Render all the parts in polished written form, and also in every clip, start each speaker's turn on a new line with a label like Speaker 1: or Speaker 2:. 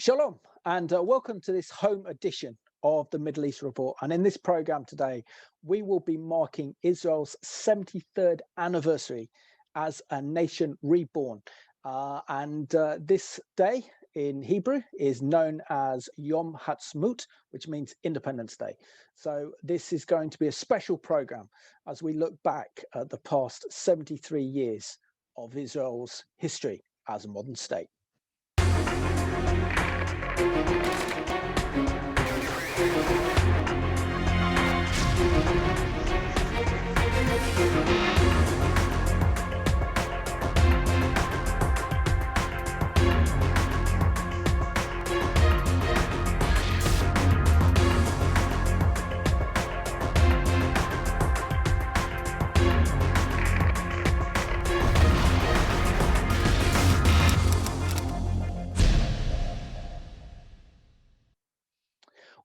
Speaker 1: Shalom, and welcome to this home edition of the Middle East Report. And in this program today, we will be marking Israel's 73rd anniversary as a nation reborn. This day in Hebrew is known as Yom Ha'atzmaut, which means Independence Day. So this is going to be a special program as we look back at the past 73 years of Israel's history as a modern state.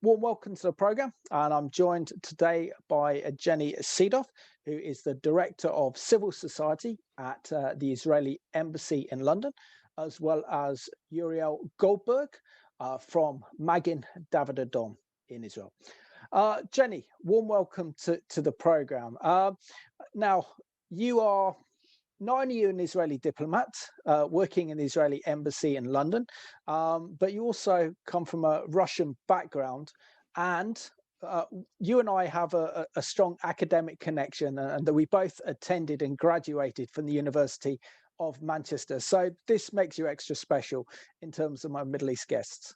Speaker 1: Warm welcome to the program, and I'm joined today by Jenny Seedoff, who is the Director of Civil Society at the Israeli Embassy in London, as well as Uriel Goldberg from Magen David Adom in Israel. Jenny, warm welcome to the program. Now, you are not only an Israeli diplomat working in the Israeli embassy in London, but you also come from a Russian background, and you and I have a strong academic connection, and that we both attended and graduated from the University of Manchester. So this makes you extra special in terms of my Middle East guests.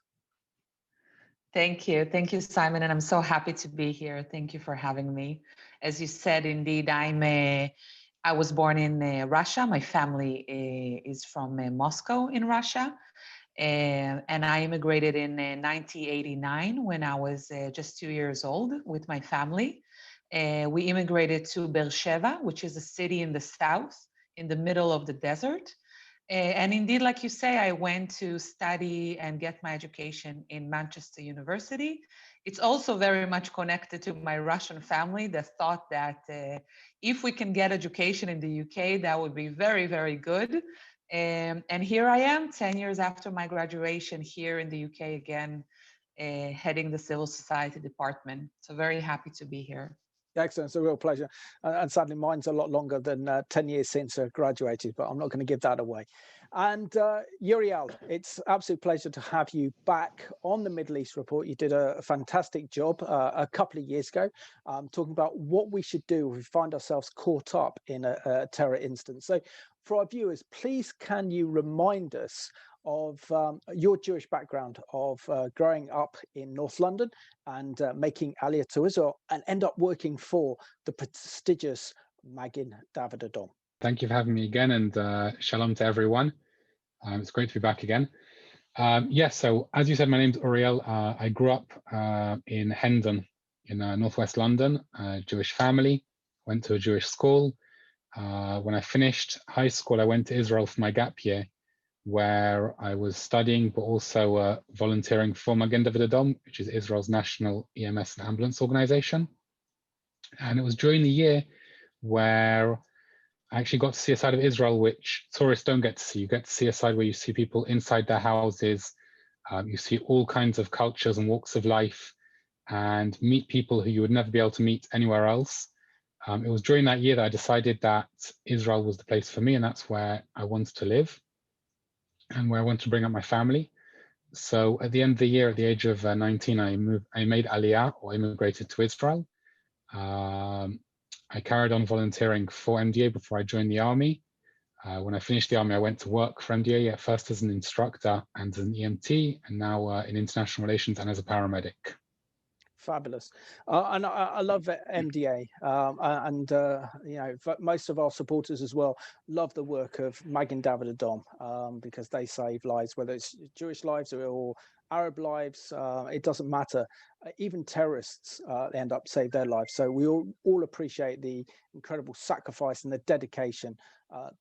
Speaker 2: Thank you, Simon, and I'm so happy to be here. Thank you for having me. As you said, indeed, I was born in Russia. My family is from Moscow in Russia. And I immigrated in 1989 when I was just 2 years old with my family. We immigrated to Beersheba, which is a city in the south, in the middle of the desert. And indeed, like you say, I went to study and get my education in Manchester University. It's also very much connected to my Russian family that thought that if we can get education in the UK, that would be very, very good. And here I am, 10 years after my graduation here in the UK again, heading the Civil Society Department. So very happy to be here.
Speaker 1: Excellent, it's a real pleasure. And sadly, mine's a lot longer than 10 years since I graduated, but I'm not going to give that away. And Uriel, it's absolute pleasure to have you back on the Middle East Report. You did a fantastic job a couple of years ago, talking about what we should do if we find ourselves caught up in a terror instance. So for our viewers, please can you remind us of your Jewish background of growing up in North London and making Aliyah to Israel and end up working for the prestigious Magen David Adom.
Speaker 3: Thank you for having me again, and shalom to everyone. It's great to be back again. Yes, so as you said, my name's Uriel. I grew up in Hendon in northwest London, a Jewish family, went to a Jewish school. When I finished high school, I went to Israel for my gap year, where I was studying, but also volunteering for Magen David Adom, which is Israel's national EMS and ambulance organization. And it was during the year where I actually got to see a side of Israel which tourists don't get to see. You get to see a side where you see people inside their houses, you see all kinds of cultures and walks of life, and meet people who you would never be able to meet anywhere else. It was during that year that I decided that Israel was the place for me, and that's where I wanted to live and where I wanted to bring up my family. So at the end of the year, at the age of 19, I made Aliyah, or immigrated to Israel. I carried on volunteering for MDA before I joined the army. When I finished the army, I went to work for MDA, at first as an instructor and as an EMT, and now in international relations and as a paramedic.
Speaker 1: Fabulous. And I love MDA, and you know, most of our supporters as well love the work of Magen David Adom, because they save lives, whether it's Jewish lives or Arab lives, it doesn't matter. Even terrorists end up save their lives. So we all appreciate the incredible sacrifice and the dedication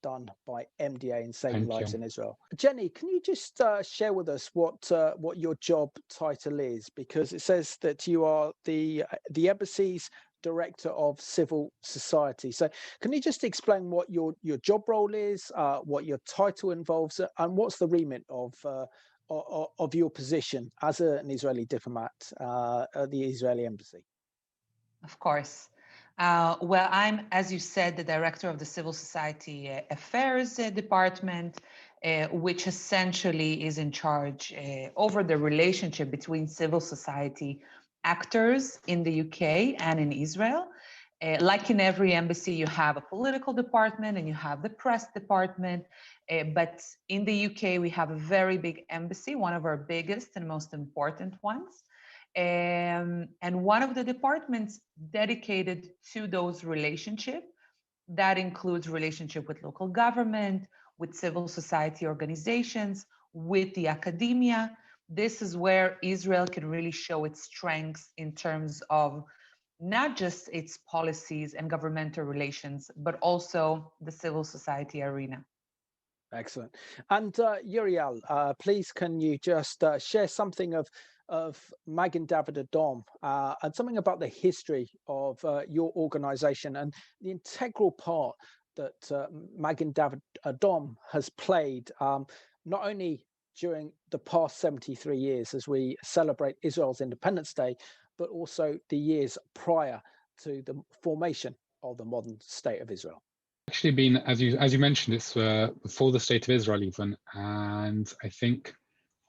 Speaker 1: done by MDA in saving lives in Israel. Jenny, can you just share with us what your job title is? Because it says that you are the embassy's Director of Civil Society. So can you just explain what your job role is, what your title involves, and what's the remit of of your position as an Israeli diplomat at the Israeli embassy?
Speaker 2: Of course. Well, I'm, as you said, the director of the Civil Society Affairs Department, which essentially is in charge over the relationship between civil society actors in the UK and in Israel. Like in every embassy, you have a political department and you have the press department. But in the UK, we have a very big embassy, one of our biggest and most important ones. And one of the departments dedicated to those relationships, that includes relationship with local government, with civil society organizations, with the academia. This is where Israel can really show its strengths in terms of not just its policies and governmental relations, but also the civil society arena.
Speaker 1: Excellent. And Uriel, please can you just share something of Magen David Adom and something about the history of your organization and the integral part that Magen David Adom has played, not only during the past 73 years as we celebrate Israel's Independence Day, but also the years prior to the formation of the modern state of Israel.
Speaker 3: Actually been, as you mentioned, it's before the state of Israel even, and I think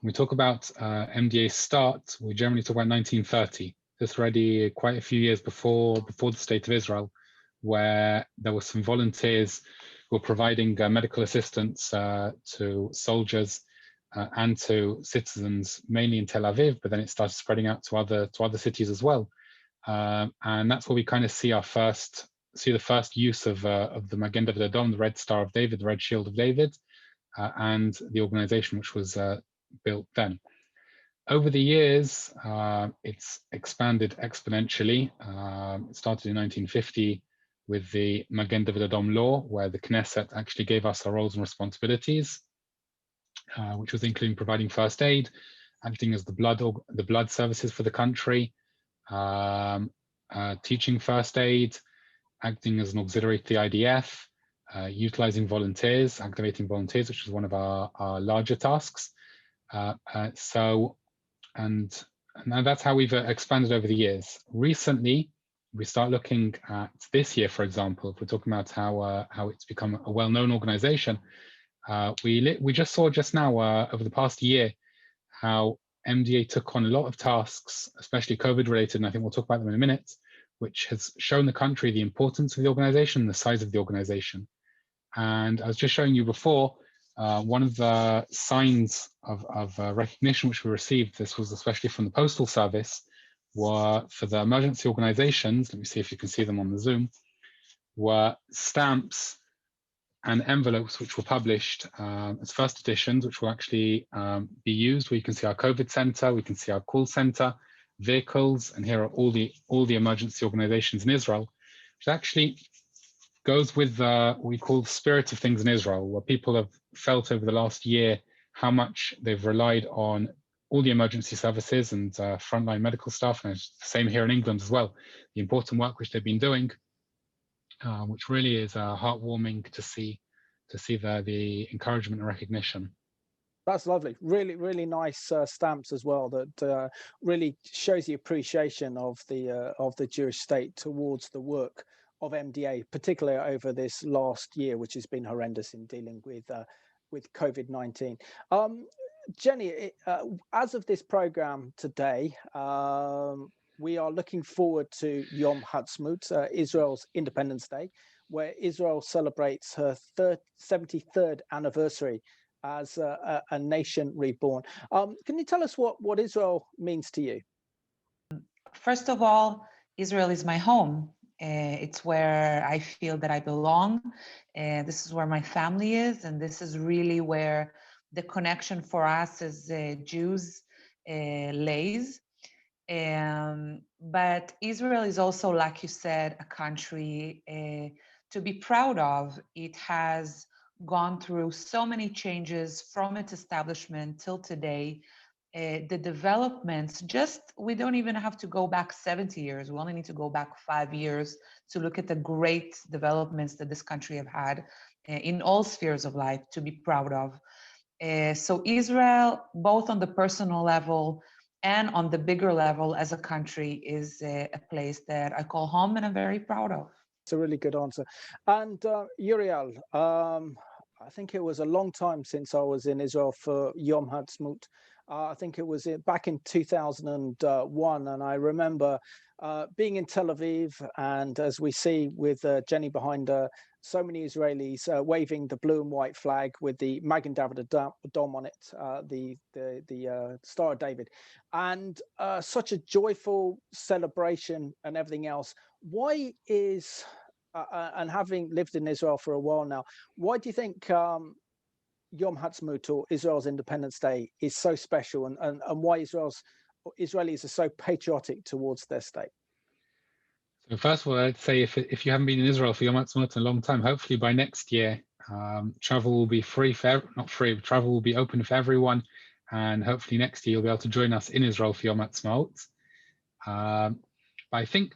Speaker 3: when we talk about MDA's start, we generally talk about 1930. This already quite a few years before the state of Israel, where there were some volunteers who were providing medical assistance to soldiers and to citizens, mainly in Tel Aviv, but then it started spreading out to other cities as well, and that's where we kind of see the first use of the Magen David Adom, the Red Star of David, the Red Shield of David, and the organization which was built then. Over the years, it's expanded exponentially. It started in 1950 with the Magen David Adom law, where the Knesset actually gave us our roles and responsibilities, which was including providing first aid, acting as the blood services for the country, teaching first aid, acting as an auxiliary to the IDF, utilizing volunteers, activating volunteers, which was one of our larger tasks. And that's how we've expanded over the years. Recently, we start looking at this year, for example, if we're talking about how it's become a well-known organization. We just saw just now over the past year how MDA took on a lot of tasks, especially COVID-related, and I think we'll talk about them in a minute, which has shown the country the importance of the organization, the size of the organization. And I was just showing you before, one of the signs of recognition which we received, this was especially from the Postal Service, were for the emergency organizations, let me see if you can see them on the Zoom, were stamps and envelopes which were published as first editions, which will actually be used, where you can see our COVID center, we can see our call center, vehicles, and here are all the emergency organizations in Israel, which actually goes with what we call the spirit of things in Israel, where people have felt over the last year how much they've relied on all the emergency services and frontline medical staff, and it's the same here in England as well, the important work which they've been doing, which really is heartwarming to see the encouragement and recognition.
Speaker 1: That's lovely. Really, really nice stamps as well. That really shows the appreciation of the Jewish state towards the work of MDA, particularly over this last year, which has been horrendous in dealing with COVID-19. Jenny, as of this program today, we are looking forward to Yom Ha'atzmaut, Israel's Independence Day, where Israel celebrates her 73rd anniversary as a nation reborn. Can you tell us what Israel means to you?
Speaker 2: First of all, Israel is my home. It's where I feel that I belong. This is where my family is, and this is really where the connection for us as Jews lays. But Israel is also, like you said, a country to be proud of. It has gone through so many changes from its establishment till today. The developments, we don't even have to go back 70 years. We only need to go back 5 years to look at the great developments that this country have had in all spheres of life to be proud of. So Israel, both on the personal level and on the bigger level as a country, is a place that I call home and I'm very proud of.
Speaker 1: It's a really good answer. And Uriel, I think it was a long time since I was in Israel for Yom Ha'atzmaut. I think it was back in 2001, and I remember being in Tel Aviv, and as we see with Jenny behind her, so many Israelis waving the blue and white flag with the Magen David Adom on it, the Star of David, and such a joyful celebration and everything else. Why is and having lived in Israel for a while now, why do you think Yom Ha'atzmaut, or Israel's Independence Day, is so special, and why Israelis are so patriotic towards their state?
Speaker 3: So first of all, I'd say if you haven't been in Israel for Yom Ha'atzmaut in a long time, hopefully by next year, travel will be free not free, but travel will be open for everyone, and hopefully next year you'll be able to join us in Israel for Yom Ha'atzmaut. But I think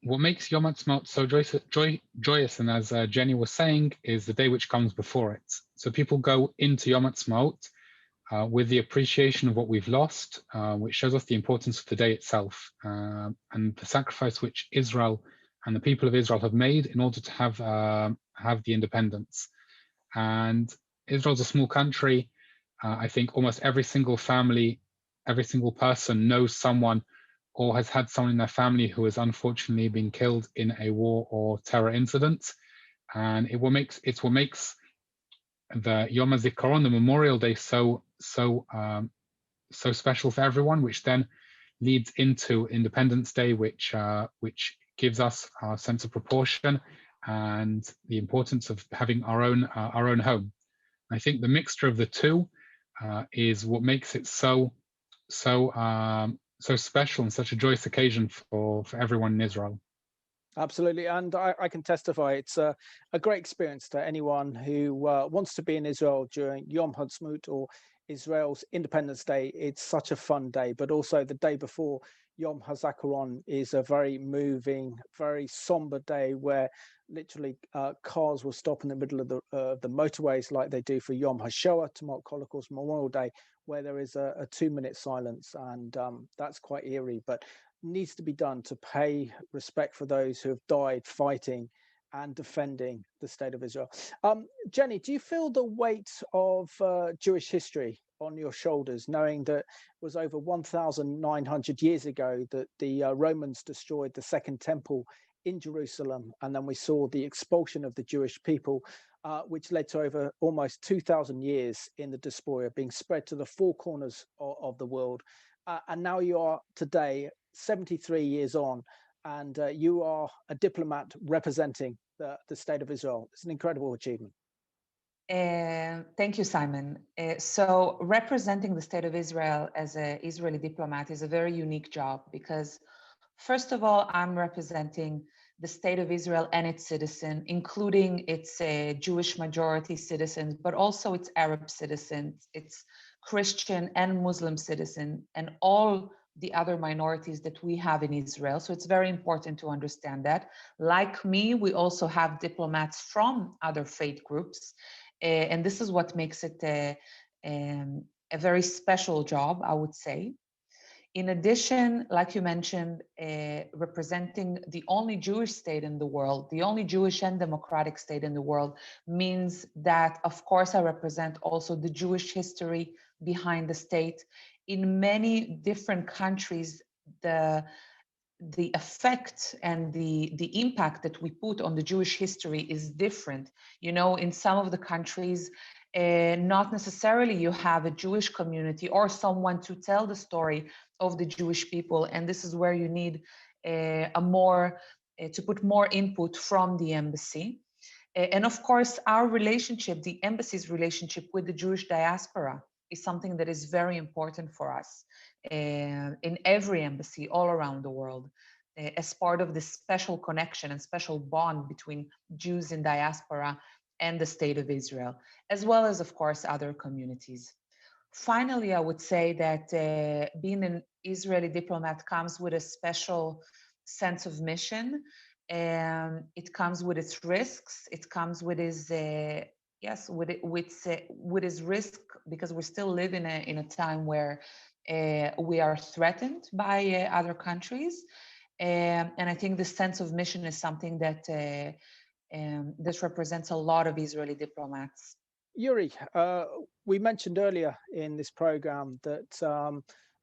Speaker 3: what makes Yom Ha'atzmaut so joyous, and as Jenny was saying, is the day which comes before it. So people go into Yom Ha'atzmaut with the appreciation of what we've lost, which shows us the importance of the day itself, and the sacrifice which Israel and the people of Israel have made in order to have the independence. And Israel's a small country. I think almost every single family, every single person knows someone or has had someone in their family who has unfortunately been killed in a war or terror incident. And it's what makes the Yom HaZikaron, the Memorial Day, so special for everyone, which then leads into Independence Day, which gives us our sense of proportion and the importance of having our own home. I think the mixture of the two is what makes it so special and such a joyous occasion for everyone in Israel.
Speaker 1: Absolutely, and I can testify it's a great experience to anyone who wants to be in Israel during Yom Ha'atzmaut or Israel's Independence Day. It's such a fun day, but also the day before Yom HaZikaron is a very moving, very somber day where literally cars will stop in the middle of the motorways like they do for Yom HaShoah, to mark Holocaust Memorial Day, where there is a 2-minute silence, and that's quite eerie, but needs to be done to pay respect for those who have died fighting and defending the state of Israel. Jenny, do you feel the weight of Jewish history on your shoulders, knowing that it was over 1,900 years ago that the Romans destroyed the Second Temple in Jerusalem, and then we saw the expulsion of the Jewish people, which led to over almost 2,000 years in the diaspora, being spread to the four corners of the world. And now you are today, 73 years on, and you are a diplomat representing the state of Israel. It's an incredible achievement.
Speaker 2: Thank you, Simon. So representing the state of Israel as an Israeli diplomat is a very unique job because, first of all, I'm representing the state of Israel and its citizens, including its Jewish majority citizens, but also its Arab citizens, its Christian and Muslim citizens, and all the other minorities that we have in Israel. So it's very important to understand that. Like me, we also have diplomats from other faith groups. And this is what makes it a very special job, I would say. In addition, like you mentioned, representing the only Jewish state in the world, the only Jewish and democratic state in the world, means that, of course, I represent also the Jewish history behind the state. In many different countries, the effect and the impact that we put on the Jewish history is different. You know, in some of the countries, not necessarily you have a Jewish community or someone to tell the story of the Jewish people, and this is where you need to put more input from the embassy. And of course, our relationship, the embassy's relationship with the Jewish diaspora, is something that is very important for us in every embassy all around the world, as part of this special connection and special bond between Jews in diaspora and the state of Israel, as well as, of course, other communities. Finally, I would say that being an Israeli diplomat comes with a special sense of mission. It comes with its risks. It comes with its Yes, with its risk, because we still live in a time where we are threatened by other countries, and I think the sense of mission is something that this represents a lot of Israeli diplomats.
Speaker 1: Yuri, we mentioned earlier in this program that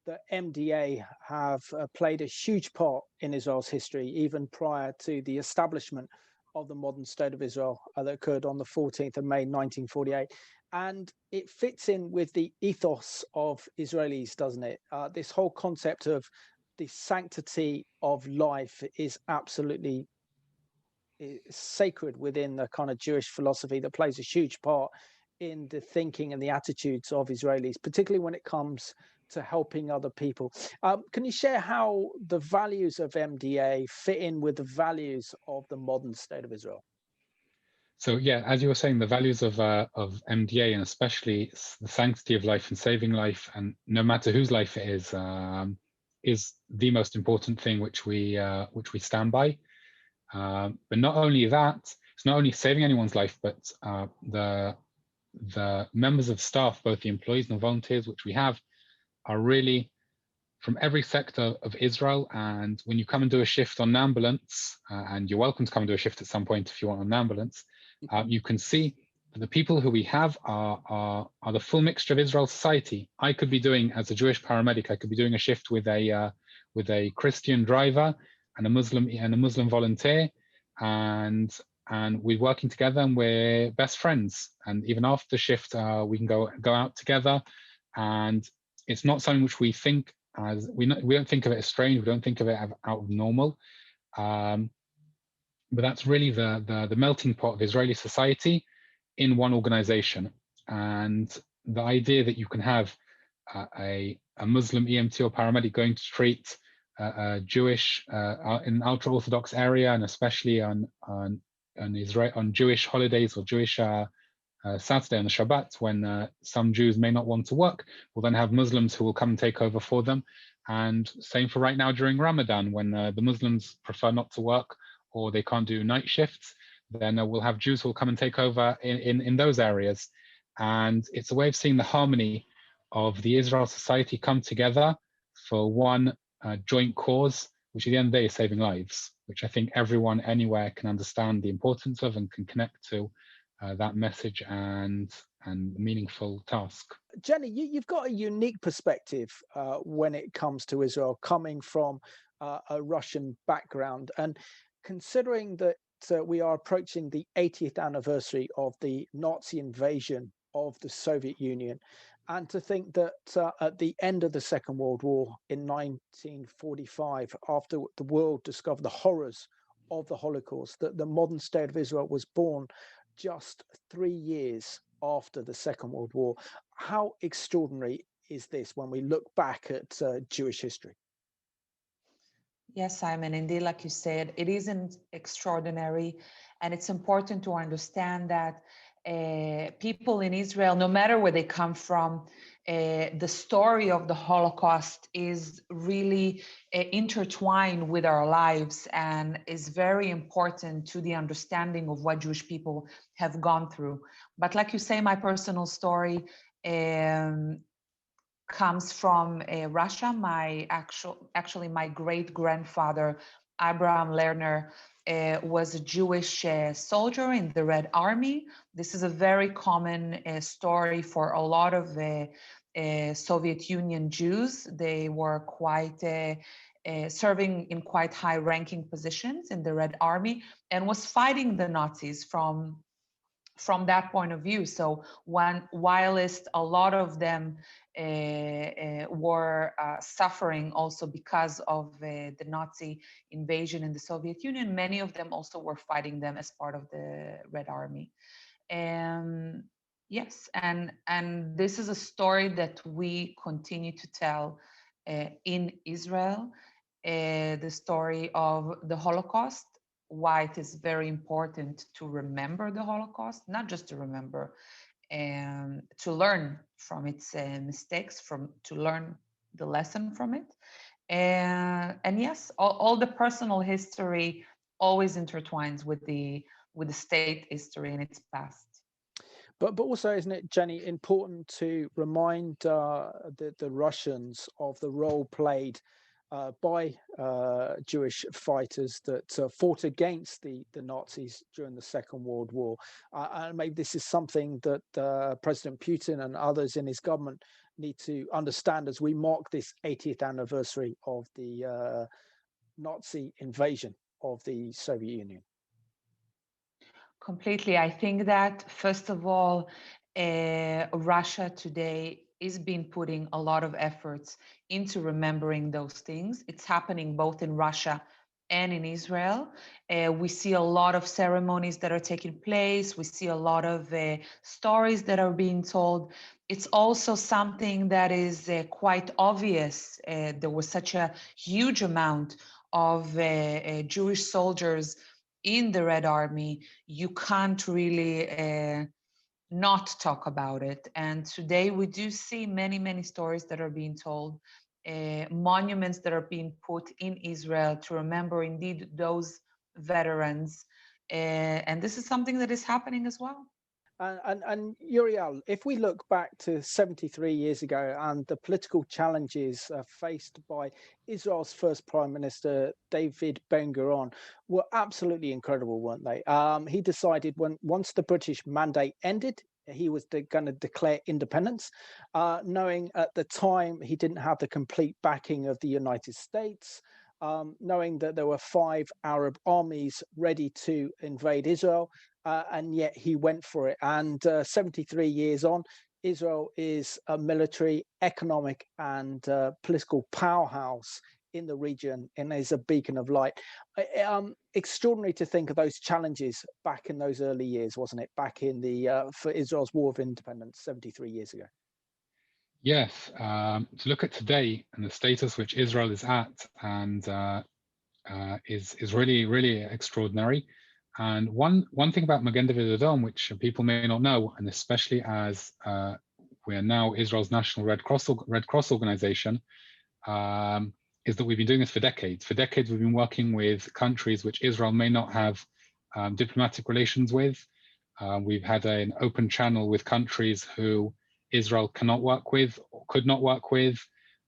Speaker 1: the MDA have played a huge part in Israel's history, even prior to the establishment of the modern state of Israel that occurred on the 14th of May, 1948. And it fits in with the ethos of Israelis, doesn't it? This whole concept of the sanctity of life is absolutely sacred within the kind of Jewish philosophy that plays a huge part in the thinking and the attitudes of Israelis, particularly when it comes to helping other people. Can you share how the values of MDA fit in with the values of the modern state of Israel?
Speaker 3: So yeah, as you were saying, the values of MDA, and especially the sanctity of life and saving life, and no matter whose life it is the most important thing which we stand by. But not only that, it's not only saving anyone's life, but the members of staff, both the employees and the volunteers which we have, are really from every sector of Israel. And when you come and do a shift on an ambulance, and you're welcome to come and do a shift at some point if you want on an ambulance, you can see that the people who we have are the full mixture of Israel society. I could be doing, as a Jewish paramedic, I could be doing a shift with a Christian driver and a Muslim volunteer, and we're working together, and we're best friends. And even after the shift, we can go out together. And it's not something which we think as we don't think of it as strange. We don't think of it as out of normal. But that's really the melting pot of Israeli society in one organization. And the idea that you can have a Muslim EMT or paramedic going to treat a Jewish in an ultra-Orthodox area, and especially on Jewish holidays or Jewish Saturday on the Shabbat, when some Jews may not want to work, we'll then have Muslims who will come and take over for them. And same for right now during Ramadan, when the Muslims prefer not to work or they can't do night shifts, then we'll have Jews who will come and take over in those areas. And it's a way of seeing the harmony of the Israel society come together for one joint cause, which at the end of the day is saving lives, which I think everyone anywhere can understand the importance of and can connect to that message and meaningful task.
Speaker 1: Jenny, you've got a unique perspective when it comes to Israel, coming from a Russian background, and considering that we are approaching the 80th anniversary of the Nazi invasion of the Soviet Union, and to think that at the end of the Second World War in 1945, after the world discovered the horrors of the Holocaust, that the modern state of Israel was born just 3 years after the Second World War. How extraordinary is this when we look back at Jewish history?
Speaker 2: Yes, Simon, indeed, like you said, it isn't extraordinary. And it's important to understand that people in Israel, no matter where they come from, the story of the Holocaust is really intertwined with our lives and is very important to the understanding of what Jewish people have gone through. But like you say, my personal story comes from Russia. Actually, my great grandfather, Abraham Lerner, was a Jewish soldier in the Red Army. This is a very common story for a lot of Soviet Union Jews. They were quite serving in quite high-ranking positions in the Red Army, and was fighting the Nazis from that point of view. So whilst a lot of them were suffering also because of the Nazi invasion in the Soviet Union, many of them also were fighting them as part of the Red Army. Yes, and this is a story that we continue to tell in Israel, the story of the Holocaust, why it is very important to remember the Holocaust, not just to remember, and to learn from its mistakes, to learn the lesson from it. And yes, all the personal history always intertwines with the state history in its past.
Speaker 1: But also, isn't it, Jenny, important to remind the Russians of the role played by Jewish fighters that fought against the Nazis during the Second World War? And maybe this is something that President Putin and others in his government need to understand as we mark this 80th anniversary of the Nazi invasion of the Soviet Union.
Speaker 2: Completely. I think that, first of all, Russia today is been putting a lot of efforts into remembering those things. It's happening both in Russia and in Israel. We see a lot of ceremonies that are taking place. We see a lot of stories that are being told. It's also something that is quite obvious. There was such a huge amount of Jewish soldiers in the Red Army. You can't really not talk about it. And today we do see many, many stories that are being told, monuments that are being put in Israel to remember indeed those veterans. And this is something that is happening as well.
Speaker 1: And Uriel, if we look back to 73 years ago and the political challenges faced by Israel's first Prime Minister, David Ben-Gurion, were absolutely incredible, weren't they? He decided once the British mandate ended, he was going to declare independence, knowing at the time he didn't have the complete backing of the United States, knowing that there were 5 Arab armies ready to invade Israel. And yet he went for it. And 73 years on, Israel is a military, economic, and political powerhouse in the region and is a beacon of light. Extraordinary to think of those challenges back in those early years, wasn't it? Back in the for Israel's War of Independence 73 years ago.
Speaker 3: Yes, to look at today and the status which Israel is at, and is really, really extraordinary. And one thing about Magen David Adom, which people may not know, and especially as we are now Israel's national Red Cross organization, is that we've been doing this for decades. For decades, we've been working with countries which Israel may not have diplomatic relations with. We've had an open channel with countries who Israel cannot work with, or could not work with,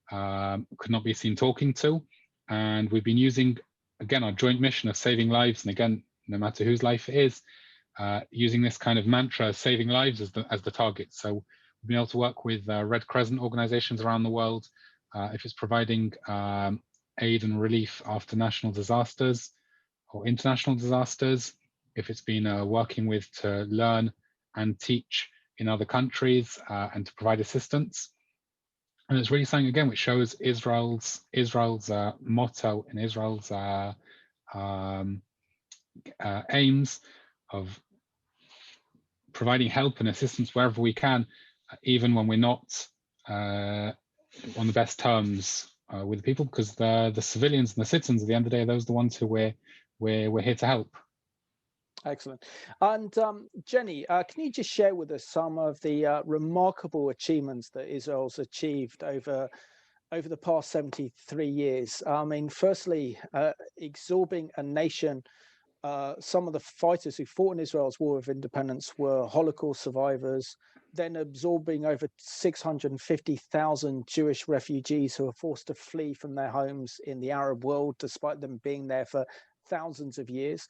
Speaker 3: could not be seen talking to. And we've been using, again, our joint mission of saving lives, and again, no matter whose life it is, using this kind of mantra, saving lives as the target. So we've been able to work with Red Crescent organizations around the world, if it's providing aid and relief after national disasters or international disasters, if it's been working with to learn and teach in other countries and to provide assistance. And it's really something, again, which shows Israel's motto and Israel's aims of providing help and assistance wherever we can, even when we're not on the best terms with the people, because the civilians and the citizens at the end of the day, those are the ones who we're here to help.
Speaker 1: Excellent. And Jenny, can you just share with us some of the remarkable achievements that Israel's achieved over the past 73 years? I mean, firstly, absorbing a nation. Some of the fighters who fought in Israel's War of Independence were Holocaust survivors, then absorbing over 650,000 Jewish refugees who were forced to flee from their homes in the Arab world, despite them being there for thousands of years.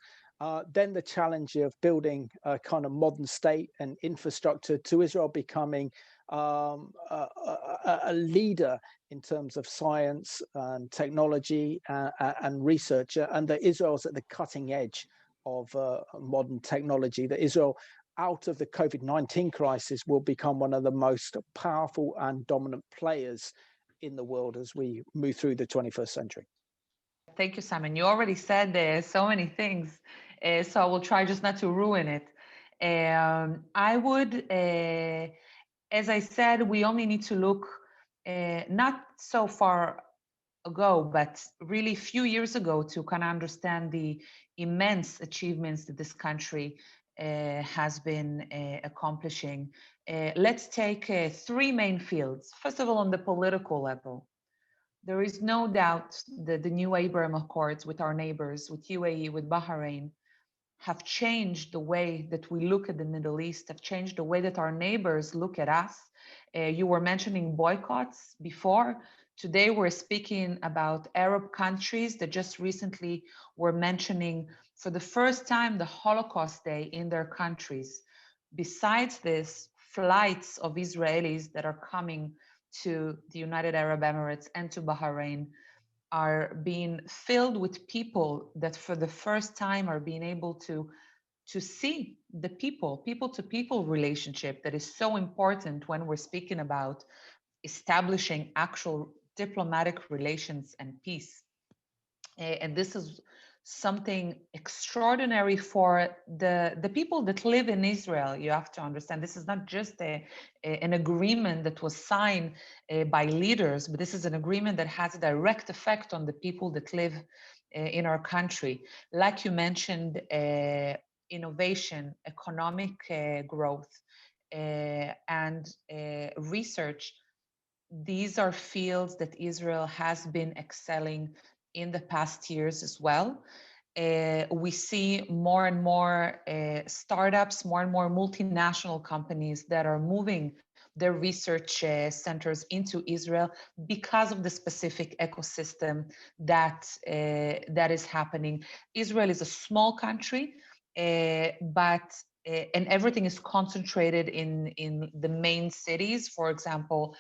Speaker 1: Then the challenge of building a kind of modern state and infrastructure to Israel becoming a leader in terms of science and technology and research, and that Israel's at the cutting edge of modern technology, that Israel, out of the COVID-19 crisis, will become one of the most powerful and dominant players in the world as we move through the 21st century.
Speaker 2: Thank you, Simon. You already said so many things, so I will try just not to ruin it. I would, as I said, we only need to look not so far ago, but really few years ago to kind of understand the immense achievements that this country has been accomplishing. Let's take 3 main fields. First of all, on the political level, there is no doubt that the new Abraham Accords with our neighbors, with UAE, with Bahrain, have changed the way that we look at the Middle East, have changed the way that our neighbors look at us. You were mentioning boycotts before. Today, we're speaking about Arab countries that just recently were mentioning for the first time the Holocaust Day in their countries. Besides this, flights of Israelis that are coming to the United Arab Emirates and to Bahrain are being filled with people that for the first time are being able to see the people to people relationship that is so important when we're speaking about establishing actual diplomatic relations and peace. And this is something extraordinary for the people that live in Israel. You have to understand, this is not just an agreement that was signed by leaders, but this is an agreement that has a direct effect on the people that live in our country. Like you mentioned, innovation, economic growth, and research. These are fields that Israel has been excelling in the past years as well. We see more and more startups, more and more multinational companies that are moving their research centers into Israel because of the specific ecosystem that is happening. Israel is a small country, but and everything is concentrated in the main cities. For example,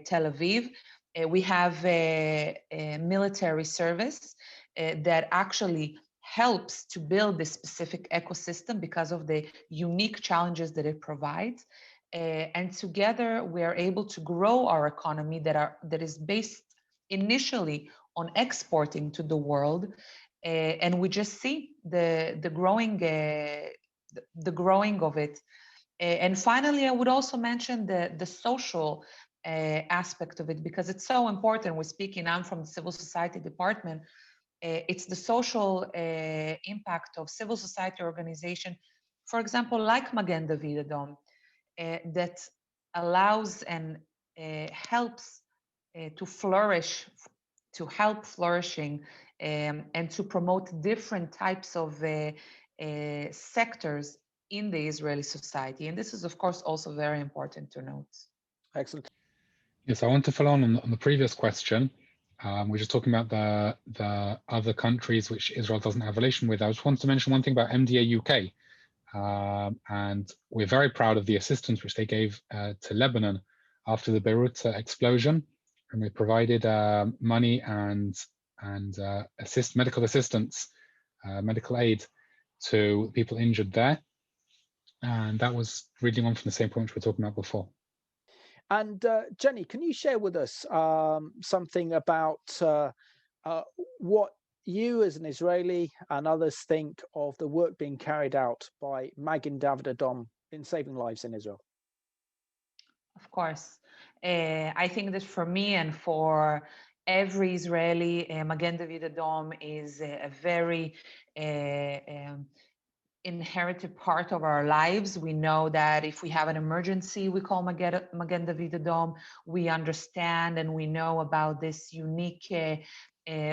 Speaker 2: Tel Aviv. We have a military service that actually helps to build this specific ecosystem because of the unique challenges that it provides. And together we are able to grow our economy that is based initially on exporting to the world. And we just see the growing of it. And finally, I would also mention the social aspect of it, because it's so important. We're speaking, I'm from the civil society department. It's the social impact of civil society organization, for example, like Magen David Adom, that allows and helps to flourish, to help flourishing, and to promote different types of sectors in the Israeli society. And this is, of course, also very important to note.
Speaker 1: Excellent.
Speaker 3: Yes, I want to follow on the previous question. We're just talking about the other countries which Israel doesn't have a relation with. I just wanted to mention one thing about MDA UK. And we're very proud of the assistance which they gave to Lebanon after the Beirut explosion. And we provided money and medical assistance, medical aid to people injured there. And that was reading on from the same point which we were talking about before.
Speaker 1: And Jenny, can you share with us something about what you as an Israeli and others think of the work being carried out by Magen David Adom in saving lives in Israel?
Speaker 2: Of course. I think that for me and for every Israeli, Magen David Adom is a very inherited part of our lives. We know that if we have an emergency, we call Magen David Adom. We understand and we know about this unique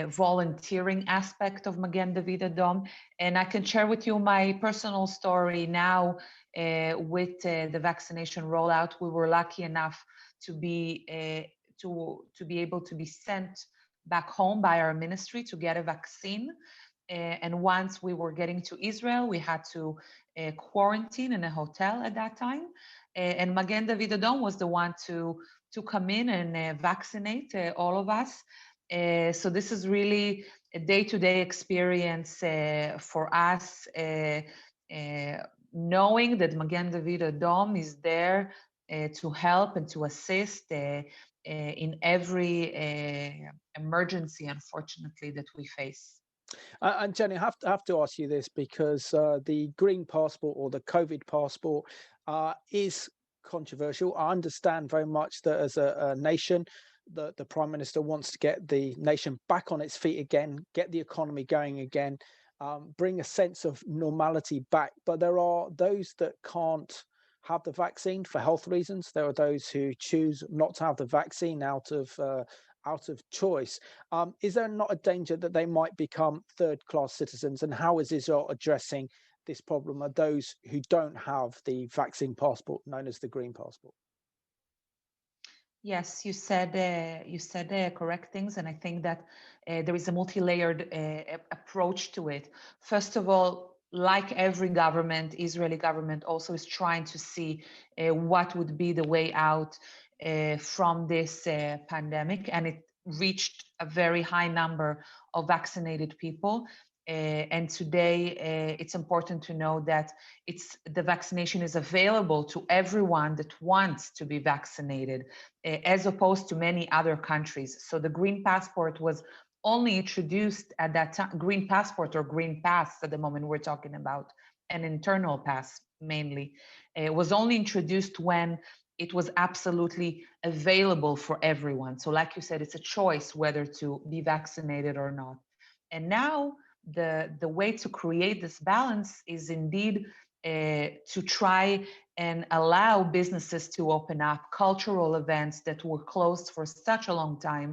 Speaker 2: volunteering aspect of Magen David Adom. And I can share with you my personal story now with the vaccination rollout. We were lucky enough to be able to be sent back home by our ministry to get a vaccine. And once we were getting to Israel, we had to quarantine in a hotel at that time. And Magen David Adom was the one to come in and vaccinate all of us. So this is really a day-to-day experience for us, knowing that Magen David Adom is there to help and to assist in every emergency, unfortunately, that we face.
Speaker 1: And Jenny, I have to ask you this because the green passport or the COVID passport is controversial. I understand very much that as a nation, the Prime Minister wants to get the nation back on its feet again, get the economy going again, bring a sense of normality back. But there are those that can't have the vaccine for health reasons. There are those who choose not to have the vaccine out of choice. Is there not a danger that they might become third-class citizens? And how is Israel addressing this problem are those who don't have the vaccine passport, known as the green passport.
Speaker 2: Yes, you said correct things, and I think that there is a multi-layered approach to it. First of all, like every government, Israeli government also is trying to see what would be the way out from this pandemic, and it reached a very high number of vaccinated people. And today, it's important to know that the vaccination is available to everyone that wants to be vaccinated, as opposed to many other countries. So the green passport was only introduced at that time, green passport or green pass at the moment we're talking about, an internal pass mainly, was only introduced when it was absolutely available for everyone. So like you said, it's a choice whether to be vaccinated or not. And now the way to create this balance is indeed to try and allow businesses to open up, cultural events that were closed for such a long time.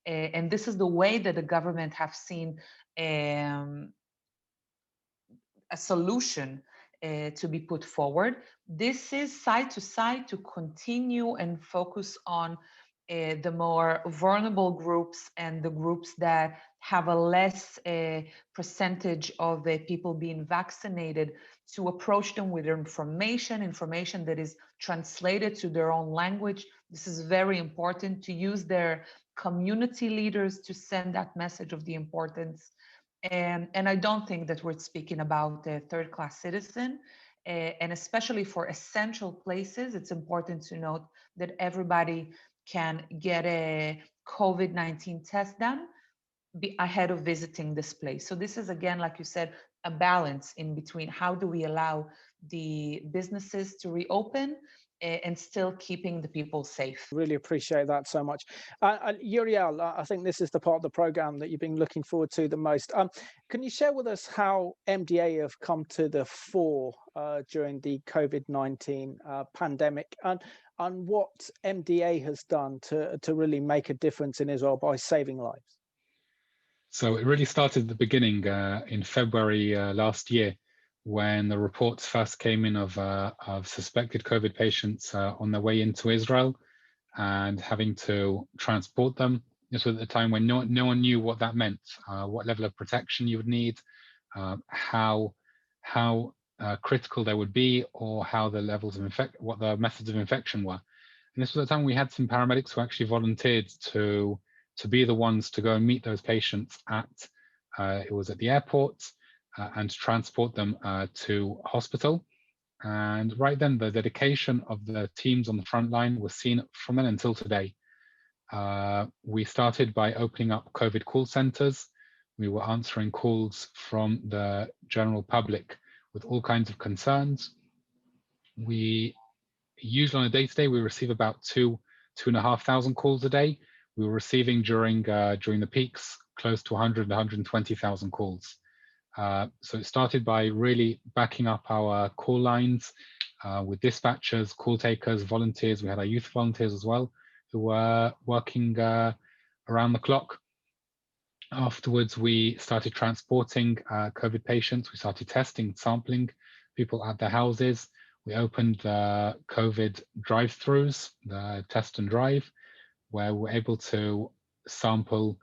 Speaker 2: And this is the way that the government have seen a solution to be put forward. This is side to side to continue and focus on the more vulnerable groups and the groups that have a less percentage of people being vaccinated, to approach them with information that is translated to their own language. This is very important, to use their community leaders to send that message of the importance. And I don't think that we're speaking about a third-class citizen. And especially for essential places, it's important to note that everybody can get a COVID-19 test done ahead of visiting this place. So this is, again, like you said, a balance in between how do we allow the businesses to reopen and still keeping the people safe.
Speaker 1: Really appreciate that so much. Uriel, I think this is the part of the program that you've been looking forward to the most. Can you share with us how MDA have come to the fore during the COVID-19 pandemic, and what MDA has done to really make a difference in Israel by saving lives?
Speaker 3: So it really started at the beginning in February last year, when the reports first came in of suspected COVID patients on their way into Israel and having to transport them. This was at a time when no one knew what that meant, what level of protection you would need, how critical they would be, or how the levels of what the methods of infection were. And this was the time we had some paramedics who actually volunteered to be the ones to go and meet those patients it was at the airport, and to transport them to hospital. And right then, the dedication of the teams on the front line was seen from then until today. We started by opening up COVID call centers. We were answering calls from the general public with all kinds of concerns. We usually on a day-to-day, we receive about 2,500 calls a day. We were receiving during the peaks close to 100, 120,000 calls. So it started by really backing up our call lines with dispatchers, call takers, volunteers. We had our youth volunteers as well, who were working around the clock. Afterwards, we started transporting COVID patients. We started testing, sampling people at their houses. We opened the COVID drive-throughs, the test and drive, where we're able to sample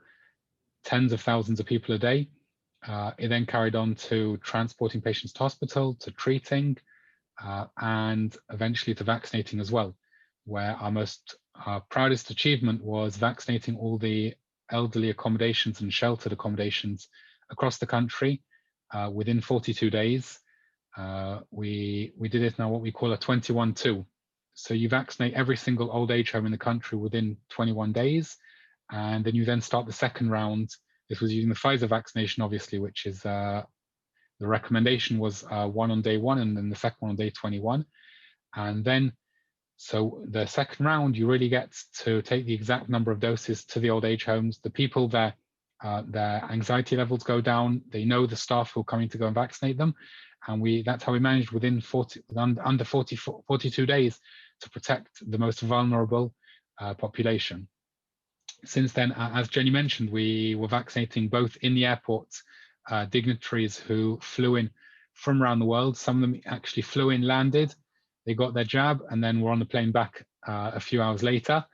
Speaker 3: tens of thousands of people a day. It then carried on to transporting patients to hospital, to treating, and eventually to vaccinating as well, where our proudest achievement was vaccinating all the elderly accommodations and sheltered accommodations across the country within 42 days. We did it now what we call a 21-2. So you vaccinate every single old age home in the country within 21 days, and then you then start the second round. This was using the Pfizer vaccination, obviously, which is the recommendation was one on day 1 and then the second one on day 21. And then, so the second round, you really get to take the exact number of doses to the old age homes. The people there, their anxiety levels go down. They know the staff who are coming to go and vaccinate them. And that's how we managed within under 42 days to protect the most vulnerable population. Since then, as Jenny mentioned, we were vaccinating both in the airports, dignitaries who flew in from around the world. Some of them actually flew in, landed, they got their jab, and then were on the plane back a few hours later.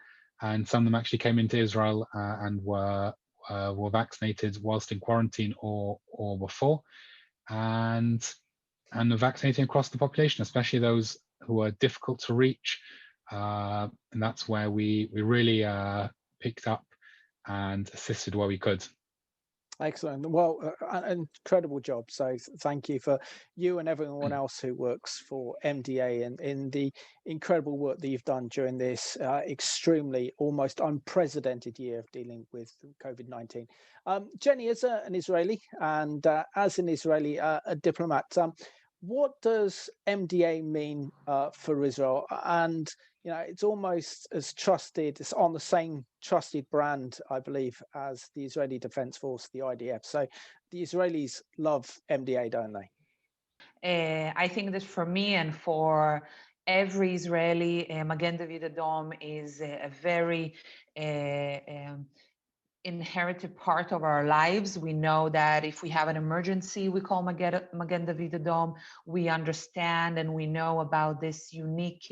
Speaker 3: And some of them actually came into Israel and were vaccinated whilst in quarantine or before, and are vaccinating across the population, especially those who are difficult to reach. And that's where we really picked up and assisted where we could.
Speaker 1: Excellent. Well, an incredible job. So thank you for you and everyone else who works for MDA and in the incredible work that you've done during this extremely, almost unprecedented year of dealing with COVID-19. Jenny, as an Israeli and as an Israeli a diplomat, what does MDA mean for Israel? And you know, it's almost as trusted, it's on the same trusted brand, I believe, as the Israeli Defense Force, the IDF. So the Israelis love MDA, don't they?
Speaker 2: I think that for me and for every Israeli, Magen David Adom is a very inherited part of our lives. We know that if we have an emergency, we call Magen David Adom. We understand and we know about this unique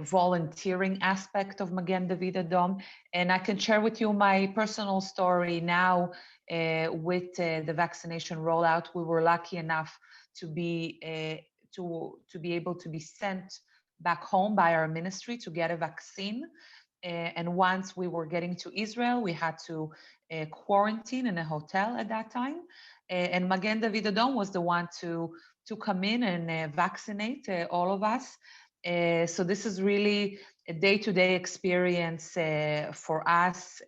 Speaker 2: volunteering aspect of Magen David Adom. And I can share with you my personal story now with the vaccination rollout. We were lucky enough to be able to be sent back home by our ministry to get a vaccine. And once we were getting to Israel, we had to quarantine in a hotel at that time. And Magen David Adom was the one to come in and vaccinate all of us. So this is really a day-to-day experience for us,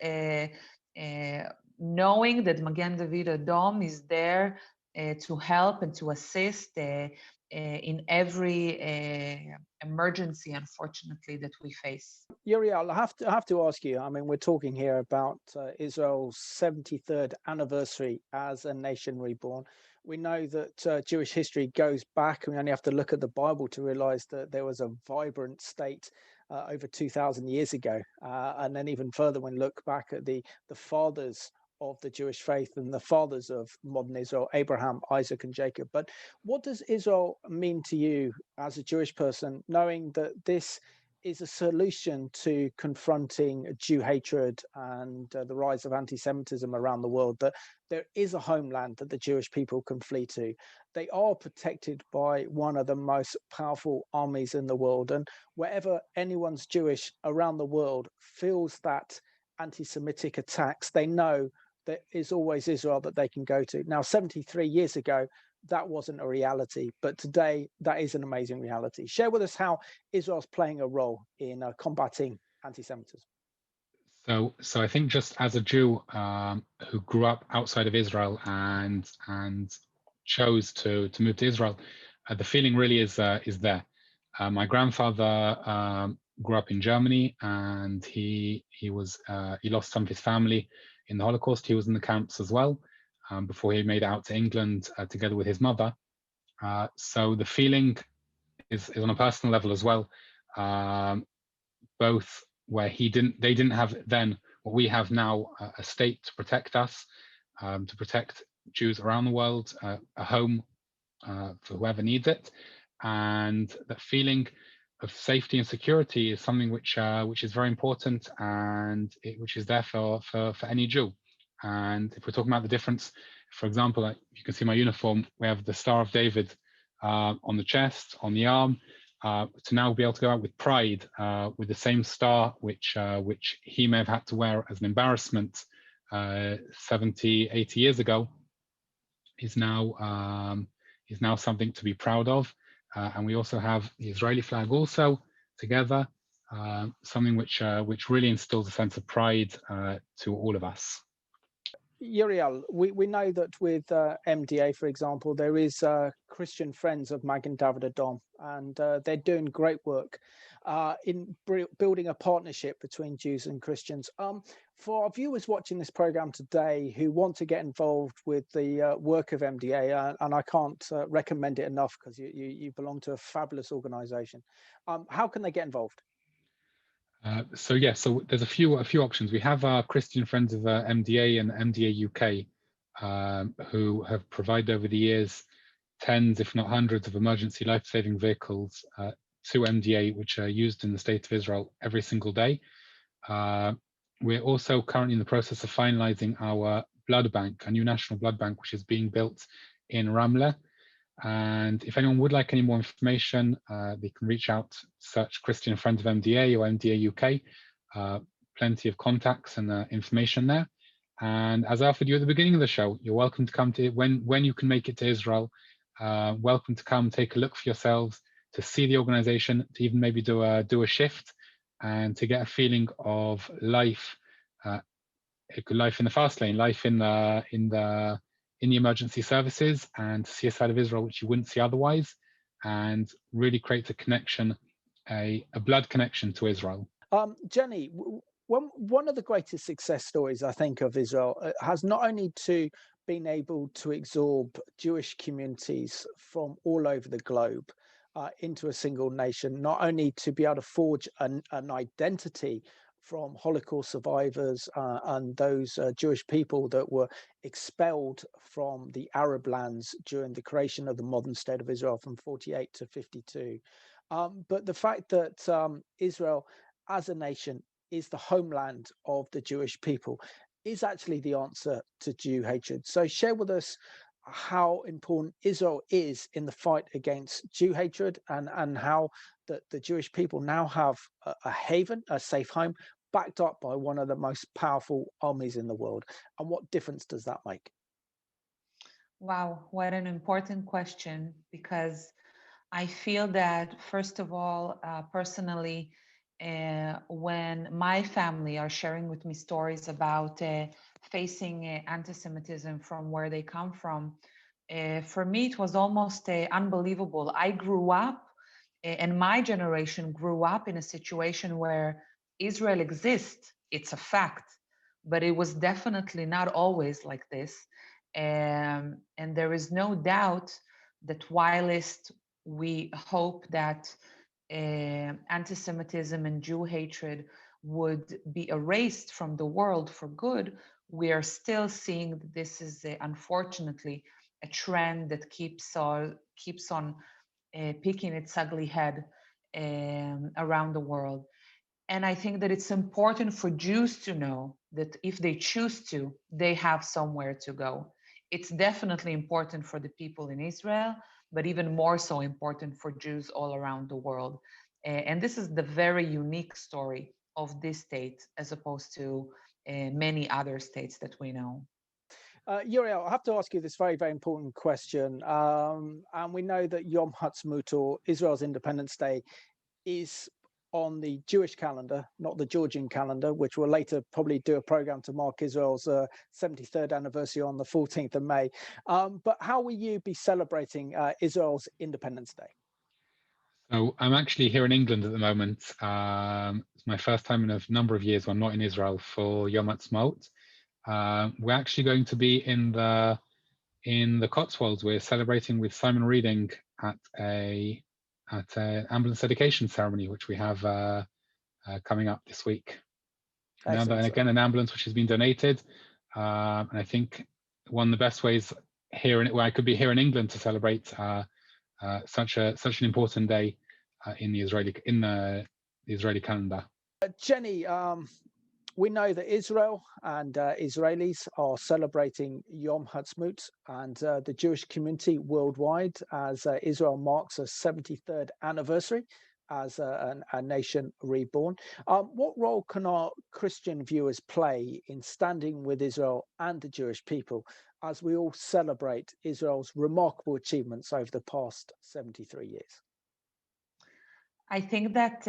Speaker 2: knowing that Magen David Adom is there to help and to assist in every emergency, unfortunately, that we face.
Speaker 1: Uriel, I have to ask you, I mean, we're talking here about Israel's 73rd anniversary as a nation reborn. We know that Jewish history goes back, and we only have to look at the Bible to realize that there was a vibrant state over 2,000 years ago. And then even further, when we look back at the fathers of the Jewish faith and the fathers of modern Israel, Abraham, Isaac, and Jacob. But what does Israel mean to you as a Jewish person, knowing that this is a solution to confronting Jew hatred and the rise of anti-Semitism around the world, that there is a homeland that the Jewish people can flee to? They are protected by one of the most powerful armies in the world. And wherever anyone's Jewish around the world feels that anti-Semitic attacks, they know there is always Israel that they can go to. Now, 73 years ago, that wasn't a reality, but today that is an amazing reality. Share with us how Israel's playing a role in combating anti-Semitism.
Speaker 3: So I think just as a Jew who grew up outside of Israel and chose to move to Israel, the feeling really is there. My grandfather grew up in Germany, and he lost some of his family in the Holocaust. He was in the camps as well before he made it out to England together with his mother. So the feeling is on a personal level as well, both where they didn't have then what we have now, a state to protect us, to protect Jews around the world, a home for whoever needs it, and that feeling of safety and security is something which is very important, and which is there for any Jew. And if we're talking about the difference, for example, you can see my uniform, we have the Star of David on the chest, on the arm, to now be able to go out with pride with the same star which he may have had to wear as an embarrassment 70, 80 years ago, is now something to be proud of. And we also have the Israeli flag also together, something which really instills a sense of pride to all of us.
Speaker 1: Uriel, we know that with MDA, for example, there is Christian Friends of Magen David Adom, and they're doing great work in building a partnership between Jews and Christians. For our viewers watching this program today who want to get involved with the work of MDA, and I can't recommend it enough because you belong to a fabulous organization, how can they get involved?
Speaker 3: So there's a few options. We have our Christian Friends of MDA and MDA UK, who have provided over the years tens, if not hundreds, of emergency life-saving vehicles to MDA, which are used in the state of Israel every single day. We're also currently in the process of finalizing our blood bank, a new national blood bank, which is being built in Ramle. And if anyone would like any more information, they can reach out, search Christian Friends of MDA or MDA UK. Plenty of contacts and information there. And as I offered you at the beginning of the show, you're welcome to come to when you can make it to Israel. Welcome to come take a look for yourselves, to see the organization, to even maybe do a shift, and to get a feeling of life, life in the fast lane, life in the emergency services, and to see a side of Israel which you wouldn't see otherwise, and really create a connection, a blood connection to Israel.
Speaker 1: Jenny, one of the greatest success stories, I think, of Israel has not only been able to absorb Jewish communities from all over the globe into a single nation, not only to be able to forge an identity from Holocaust survivors and those Jewish people that were expelled from the Arab lands during the creation of the modern state of Israel from 48 to 52. But the fact that Israel as a nation is the homeland of the Jewish people is actually the answer to Jew hatred. So share with us how important Israel is in the fight against Jew hatred, and how the Jewish people now have a haven, a safe home, backed up by one of the most powerful armies in the world. And what difference does that make?
Speaker 2: Wow, what an important question, because I feel that, first of all, personally, when my family are sharing with me stories about facing anti-Semitism from where they come from, for me, it was almost unbelievable. I grew up, and my generation grew up in a situation where Israel exists. It's a fact, but it was definitely not always like this. And there is no doubt that whilst we hope that anti-Semitism and Jew hatred would be erased from the world for good, we are still seeing that this is unfortunately a trend that keeps on peeking its ugly head around the world. And I think that it's important for Jews to know that if they choose to, they have somewhere to go. It's definitely important for the people in Israel, but even more so important for Jews all around the world. And this is the very unique story of this state as opposed to many other states that we know.
Speaker 1: Uriel, I have to ask you this very, very important question. And we know that Yom Ha'atzmaut, or Israel's Independence Day, is on the Jewish calendar, not the Georgian calendar, which will later probably do a program to mark Israel's 73rd anniversary on the 14th of May. But how will you be celebrating Israel's Independence Day?
Speaker 3: So I'm actually here in England at the moment. It's my first time in a number of years when I'm not in Israel for Yom Ha'atzmaut. We're actually going to be in the Cotswolds. We're celebrating with Simon Reading at an ambulance dedication ceremony, which we have coming up this week. And again, an ambulance which has been donated. And I think one of the best ways where I could be here in England to celebrate such an important day in the Israeli calendar.
Speaker 1: Jenny, we know that Israel and Israelis are celebrating Yom Ha'atzmaut, and the Jewish community worldwide, as Israel marks a 73rd anniversary as a nation reborn. What role can our Christian viewers play in standing with Israel and the Jewish people as we all celebrate Israel's remarkable achievements over the past 73 years?
Speaker 2: I think that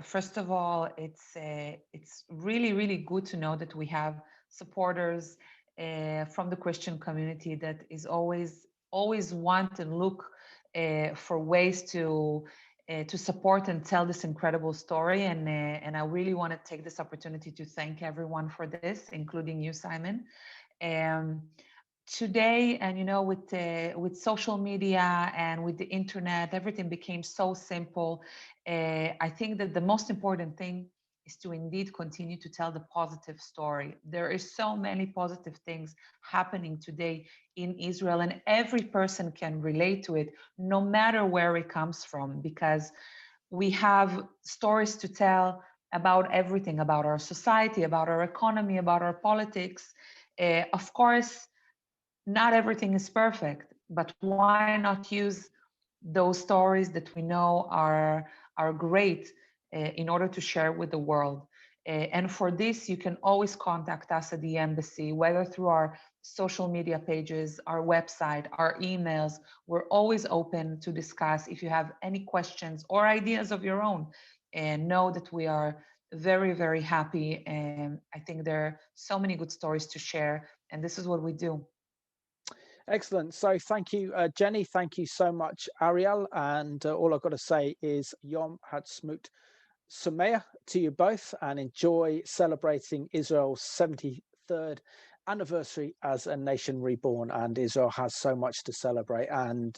Speaker 2: first of all, it's really, really good to know that we have supporters from the Christian community that is always want and look for ways to support and tell this incredible story. And I really want to take this opportunity to thank everyone for this, including you, Simon. Today, and with social media and with the internet, everything became so simple. I think that the most important thing is to indeed continue to tell the positive story. There is so many positive things happening today in Israel, and every person can relate to it, no matter where it comes from, because we have stories to tell about everything, about our society, about our economy, about our politics. Of course, not everything is perfect, but why not use those stories that we know are great in order to share with the world? And for this, you can always contact us at the embassy, whether through our social media pages, our website, our emails. We're always open to discuss if you have any questions or ideas of your own. And know that we are very, very happy. And I think there are so many good stories to share. And this is what we do.
Speaker 1: Excellent. So thank you, Jenny. Thank you so much, Ariel. And all I've got to say is Yom Ha'atzmaut Sameach to you both, and enjoy celebrating Israel's 73rd anniversary as a nation reborn. And Israel has so much to celebrate, and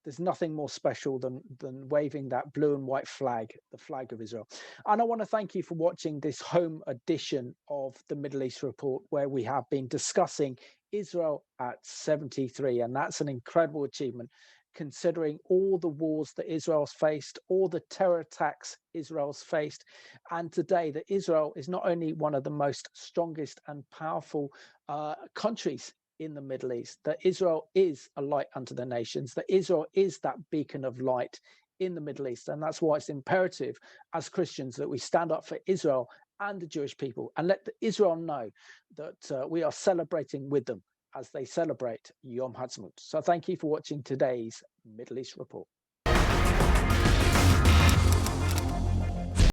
Speaker 1: there's nothing more special than waving that blue and white flag, the flag of Israel. And I want to thank you for watching this home edition of the Middle East Report, where we have been discussing Israel at 73, and that's an incredible achievement, considering all the wars that Israel's faced, all the terror attacks Israel's faced, and today that Israel is not only one of the most strongest and powerful countries in the Middle East, that Israel is a light unto the nations, that Israel is that beacon of light in the Middle East. And that's why it's imperative as Christians that we stand up for Israel and the Jewish people, and let Israel know that we are celebrating with them as they celebrate Yom Ha'atzmaut. So thank you for watching today's Middle East Report.